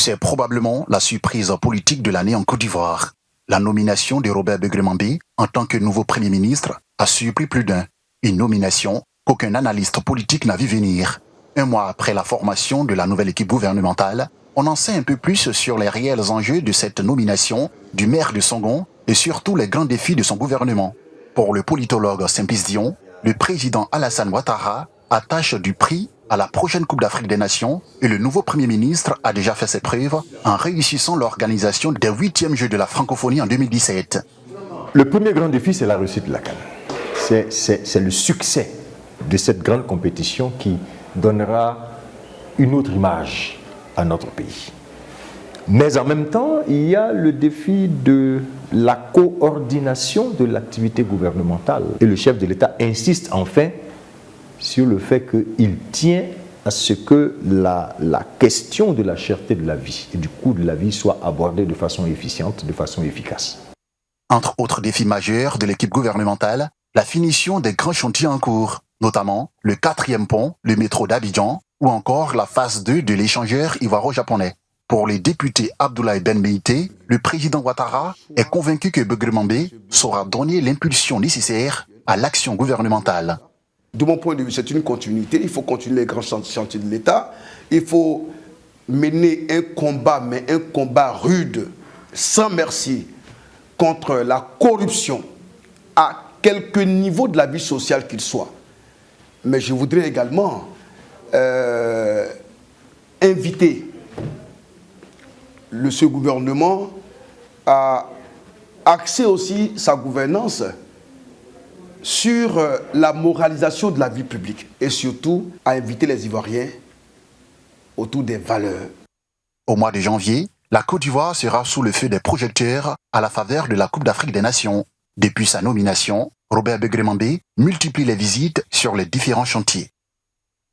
C'est probablement la surprise politique de l'année en Côte d'Ivoire. La nomination de Robert Begremambé en tant que nouveau Premier ministre a surpris plus d'un. Une nomination qu'aucun analyste politique n'a vu venir. Un mois après la formation de la nouvelle équipe gouvernementale, on en sait un peu plus sur les réels enjeux de cette nomination du maire de Songon et surtout les grands défis de son gouvernement. Pour le politologue Simplice Dion, le président Alassane Ouattara attache du prix à la prochaine Coupe d'Afrique des Nations et le nouveau Premier ministre a déjà fait ses preuves en réussissant l'organisation des 8e Jeux de la francophonie en 2017. Le premier grand défi, c'est la réussite de la CAN. C'est le succès de cette grande compétition qui donnera une autre image à notre pays. Mais en même temps, il y a le défi de la coordination de l'activité gouvernementale. Et le chef de l'État insiste enfin sur le fait qu'il tient à ce que la question de la cherté de la vie et du coût de la vie soit abordée de façon efficiente, de façon efficace. Entre autres défis majeurs de l'équipe gouvernementale, la finition des grands chantiers en cours, notamment le 4e pont, le métro d'Abidjan, ou encore la phase 2 de l'échangeur ivoiro-japonais. Pour les députés Abdoulaye Ben Meïté, le président Ouattara est convaincu que Begremambé saura donner l'impulsion nécessaire à l'action gouvernementale. De mon point de vue, c'est une continuité. Il faut continuer les grands chantiers de l'État. Il faut mener un combat, mais un combat rude, sans merci, contre la corruption à quelque niveau de la vie sociale qu'il soit. Mais je voudrais également inviter ce gouvernement à axer aussi sa gouvernance sur la moralisation de la vie publique et surtout à inviter les Ivoiriens autour des valeurs. Au mois de janvier, la Côte d'Ivoire sera sous le feu des projecteurs à la faveur de la Coupe d'Afrique des Nations. Depuis sa nomination, Robert Begremambé multiplie les visites sur les différents chantiers.